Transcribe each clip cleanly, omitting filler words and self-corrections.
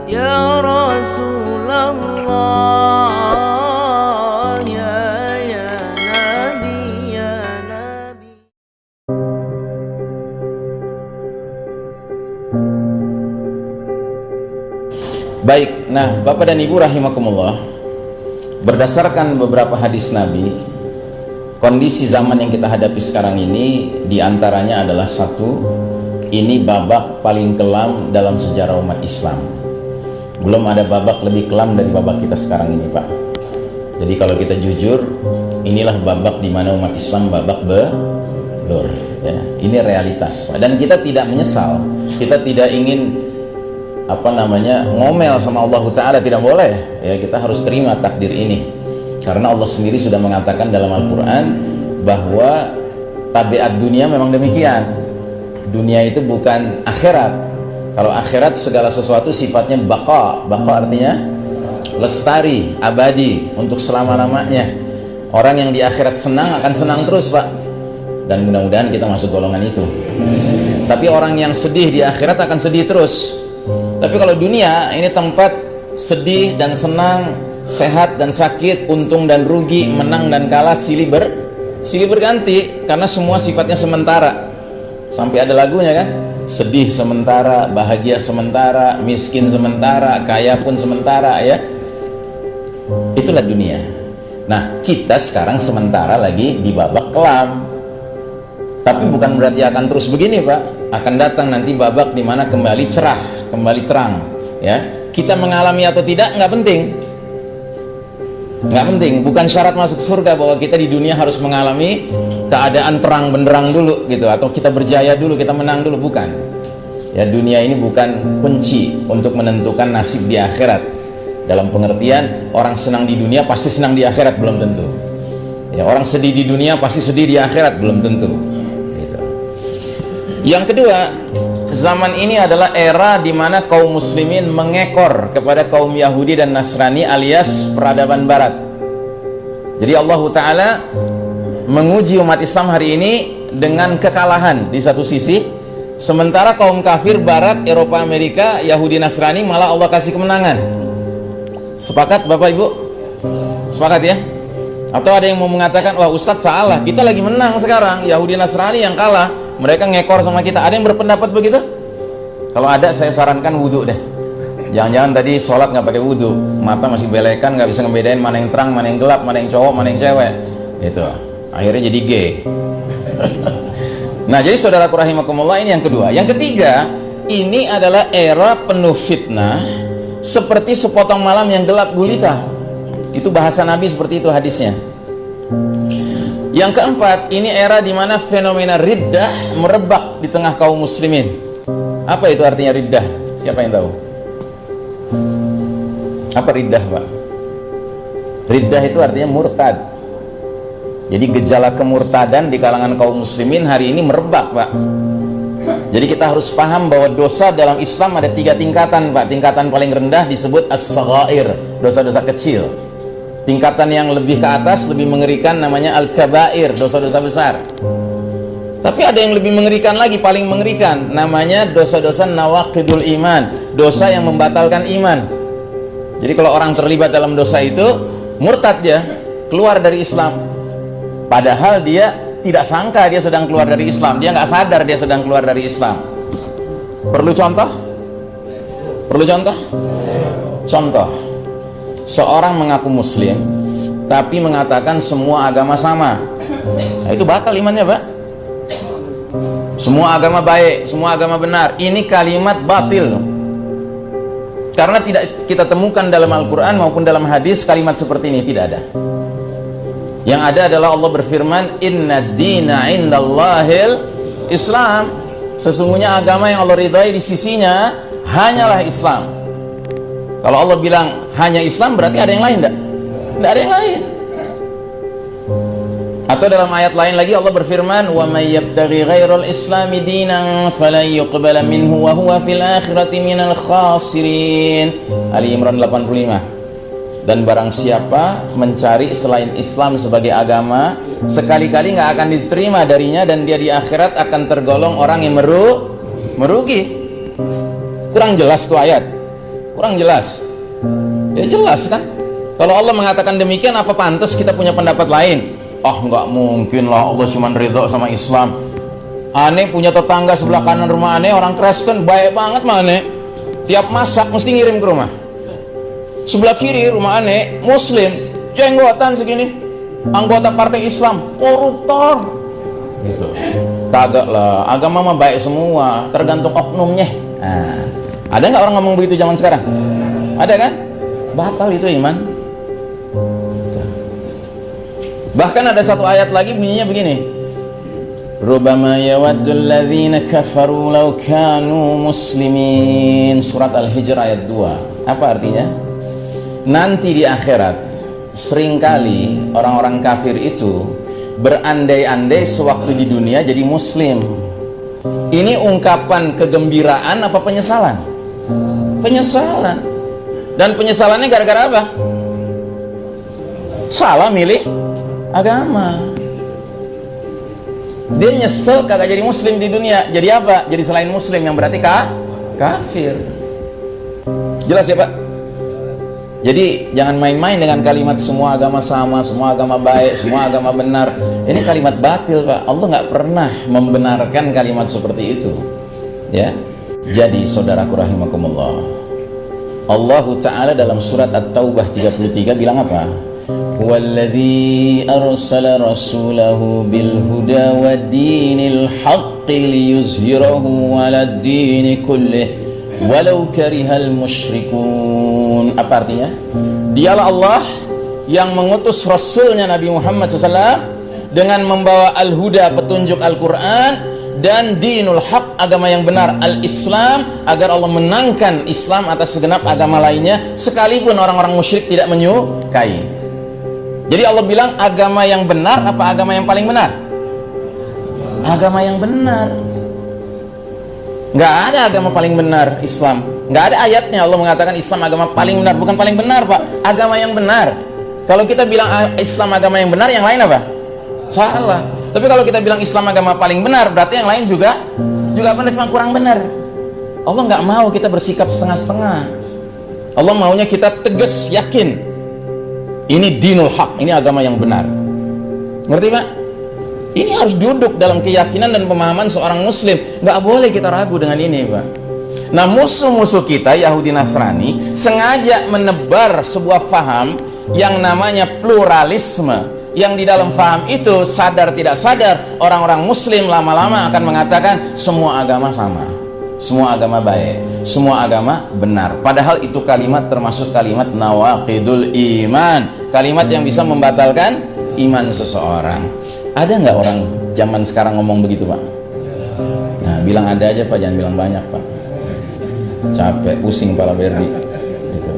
ya Rasulullah, ya Nabi, ya Nabi. Baik, nah Bapak dan Ibu rahimakumullah, berdasarkan beberapa hadis Nabi, kondisi zaman yang kita hadapi sekarang ini diantaranya adalah satu, ini babak paling kelam dalam sejarah umat Islam. Belum ada babak lebih kelam dari babak kita sekarang ini, Pak. Jadi kalau kita jujur, inilah babak di mana umat Islam babak belur, ya. Ini realitas, Pak. Dan kita tidak menyesal, kita tidak ingin ngomel sama Allah Ta'ala, tidak boleh ya. Kita harus terima takdir ini karena Allah sendiri sudah mengatakan dalam Al-Quran bahwa tabiat dunia memang demikian. Dunia itu bukan akhirat. Kalau akhirat segala sesuatu sifatnya baqa artinya lestari, abadi, untuk selama-lamanya. Orang yang di akhirat senang akan senang terus, Pak, dan mudah-mudahan kita masuk golongan itu. Tapi orang yang sedih di akhirat akan sedih terus. Tapi kalau dunia ini tempat sedih dan senang, sehat dan sakit, untung dan rugi, menang dan kalah, silih berganti, karena semua sifatnya sementara. Sampai ada lagunya kan, sedih sementara, bahagia sementara, miskin sementara, kaya pun sementara, ya. Itulah dunia. Nah, kita sekarang sementara lagi di babak kelam. Tapi bukan berarti akan terus begini, Pak. Akan datang nanti babak di mana kembali cerah, kembali terang, ya. Kita mengalami atau tidak nggak penting, bukan syarat masuk surga bahwa kita di dunia harus mengalami keadaan terang benderang dulu gitu, atau kita berjaya dulu, kita menang dulu, bukan ya. Dunia ini bukan kunci untuk menentukan nasib di akhirat, dalam pengertian orang senang di dunia pasti senang di akhirat, belum tentu ya. Orang sedih di dunia pasti sedih di akhirat, belum tentu gitu. Yang kedua, zaman ini adalah era di mana kaum muslimin mengekor kepada kaum Yahudi dan Nasrani alias peradaban barat. Jadi Allah Ta'ala menguji umat Islam hari ini dengan kekalahan di satu sisi, sementara kaum kafir barat, Eropa, Amerika, Yahudi, Nasrani malah Allah kasih kemenangan. Sepakat Bapak Ibu? Sepakat ya? Atau ada yang mau mengatakan, wah Ustadz salah, kita lagi menang sekarang, Yahudi Nasrani yang kalah, mereka ngekor sama kita. Ada yang berpendapat begitu? Kalau ada, saya sarankan wudhu deh. Jangan-jangan tadi sholat nggak pakai wudhu, mata masih belekan, nggak bisa ngebedain mana yang terang, mana yang gelap, mana yang cowok, mana yang cewek. Itu akhirnya jadi gay. Nah, jadi saudaraku rahimakumullah, ini yang kedua. Yang ketiga, ini adalah era penuh fitnah, seperti sepotong malam yang gelap gulita. Itu bahasa Nabi, seperti itu hadisnya. Yang keempat, ini era di mana fenomena riddah merebak di tengah kaum muslimin. Apa itu artinya riddah? Siapa yang tahu? Apa riddah, Pak? Riddah itu artinya murtad. Jadi gejala kemurtadan di kalangan kaum muslimin hari ini merebak, Pak. Jadi kita harus paham bahwa dosa dalam Islam ada 3 tingkatan, Pak. Tingkatan paling rendah disebut as-saghair, dosa-dosa kecil. Tingkatan yang lebih ke atas, lebih mengerikan, namanya al-kabair, dosa-dosa besar. Tapi ada yang lebih mengerikan lagi, paling mengerikan, namanya dosa-dosa nawaqidul iman, dosa yang membatalkan iman. Jadi kalau orang terlibat dalam dosa itu, murtad dia, keluar dari Islam. Padahal dia tidak sangka dia sedang keluar dari Islam, dia nggak sadar dia sedang keluar dari Islam. Perlu contoh? Perlu contoh? Contoh, seorang mengaku muslim tapi mengatakan semua agama sama. Nah, itu batal imannya, Pak. Semua agama baik, semua agama benar. Ini kalimat batil. Karena tidak kita temukan dalam Al-Quran maupun dalam hadis kalimat seperti ini, tidak ada. Yang ada adalah Allah berfirman, inna dina indallahil Islam. Sesungguhnya agama yang Allah ridhai di sisinya hanyalah Islam. Kalau Allah bilang hanya Islam, berarti ada yang lain enggak? Enggak ada yang lain. Atau dalam ayat lain lagi Allah berfirman, wa may yabtaghi ghairal islami dinan falan yuqbala minhu wa huwa fil akhirati minal khasirin. Ali Imran 85. Dan barang siapa mencari selain Islam sebagai agama, sekali-kali nggak akan diterima darinya, dan dia di akhirat akan tergolong orang yang merugi. Kurang jelas tuh ayat. Kurang jelas. Ya jelas kan? Kalau Allah mengatakan demikian, apa pantas kita punya pendapat lain? Nggak mungkin lah, Allah cuma ridho sama Islam. Aneh punya tetangga sebelah kanan rumah aneh orang Kristen, baik banget mah aneh. Tiap masak mesti ngirim ke rumah. Sebelah kiri rumah aneh Muslim, jenggotan segini, anggota partai Islam, koruptor. Gitu. Kagak lah, agama mah baik semua, tergantung oknumnya. Nah, ada nggak orang ngomong begitu zaman sekarang? Ada kan? Batal itu iman. Bahkan ada satu ayat lagi bunyinya begini, Rubbama yawaddul ladzina kafaru law kanu muslimin. Surat Al-Hijr ayat 2. Apa artinya? Nanti di akhirat seringkali orang-orang kafir itu berandai-andai sewaktu di dunia jadi muslim. Ini ungkapan kegembiraan apa penyesalan? Penyesalan. Dan penyesalannya gara-gara apa? Salah milih agama. Dia nyesel kagak jadi muslim di dunia. Jadi apa? Jadi selain muslim, yang berarti kafir. Jelas ya Pak? Jadi jangan main-main dengan kalimat semua agama sama, semua agama baik, semua agama benar. Ini kalimat batil Pak. Allah nggak pernah membenarkan kalimat seperti itu. Ya. Jadi saudaraku rahimakumullah, Allah Ta'ala dalam surat At-Taubah 33 bilang apa? Walladzi arsala rasulahu bil huda waddinil haqqi liyuzhirahu 'alad dini kullih walau karihal musyrikun. Apa artinya? Dialah Allah yang mengutus Rasulnya Nabi Muhammad SAW dengan membawa al-huda, petunjuk Al-Quran, dan dinul haq, agama yang benar, al-Islam, agar Allah menangkan Islam atas segenap agama lainnya, sekalipun orang-orang musyrik tidak menyukai. Jadi Allah bilang agama yang benar apa agama yang paling benar? Agama yang benar. Nggak ada agama paling benar Islam. Nggak ada ayatnya Allah mengatakan Islam agama paling benar. Bukan paling benar Pak, agama yang benar. Kalau kita bilang Islam agama yang benar, yang lain apa? Salah. Tapi kalau kita bilang Islam agama paling benar, berarti yang lain juga benar, cuma kurang benar. Allah nggak mau kita bersikap setengah-setengah. Allah maunya kita tegas, yakin ini dinul haq, ini agama yang benar. Ngerti Pak? Ini harus duduk dalam keyakinan dan pemahaman seorang muslim. Nggak boleh kita ragu dengan ini Pak. Nah, musuh-musuh kita Yahudi Nasrani sengaja menebar sebuah faham yang namanya pluralisme, yang di dalam faham itu sadar tidak sadar orang-orang muslim lama-lama akan mengatakan semua agama sama, semua agama baik, semua agama benar. Padahal itu kalimat termasuk kalimat nawaqidul iman, kalimat yang bisa membatalkan iman seseorang. Ada nggak orang zaman sekarang ngomong begitu Pak? Nah, bilang ada aja Pak, jangan bilang banyak Pak. Capek, pusing kepala Berdi gitu.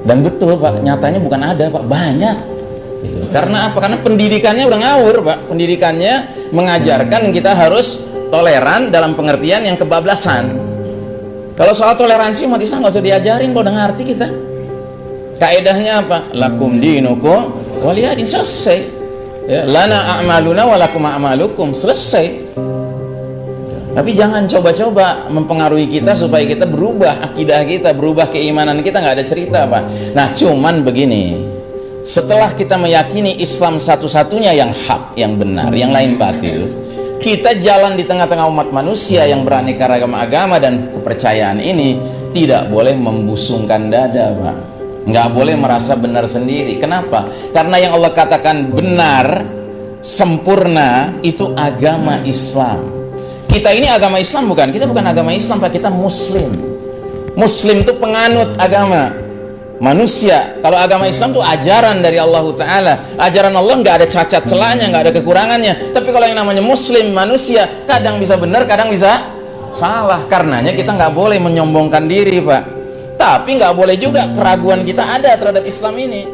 Dan betul Pak, nyatanya bukan ada Pak, banyak gitu. Karena apa? Karena pendidikannya udah ngawur Pak. Pendidikannya mengajarkan kita harus toleran dalam pengertian yang kebablasan. Kalau soal toleransi mati nggak usah diajarin, udah ngerti kita. Kaedahnya apa? Lakum dinukum waliyadin, selesai. Ya, lana a'maluna walakum a'malukum, selesai. Tapi jangan coba-coba mempengaruhi kita supaya kita berubah akidah kita, berubah keimanan kita. Nggak ada cerita Pak. Nah, cuman begini, setelah kita meyakini Islam satu-satunya yang hak, yang benar, yang lain batil, kita jalan di tengah-tengah umat manusia yang beraneka ragam agama dan kepercayaan ini, tidak boleh membusungkan dada Pak. Nggak boleh merasa benar sendiri. Kenapa? Karena yang Allah katakan benar, sempurna, itu agama Islam. Kita ini agama Islam bukan? Kita bukan agama Islam Pak, kita Muslim. Muslim itu penganut agama manusia. Kalau agama Islam itu ajaran dari Allah Ta'ala. Ajaran Allah nggak ada cacat celahnya, nggak ada kekurangannya. Tapi kalau yang namanya Muslim, manusia, kadang bisa benar, kadang bisa salah. Karenanya kita nggak boleh menyombongkan diri Pak. Tapi nggak boleh juga keraguan kita ada terhadap Islam ini.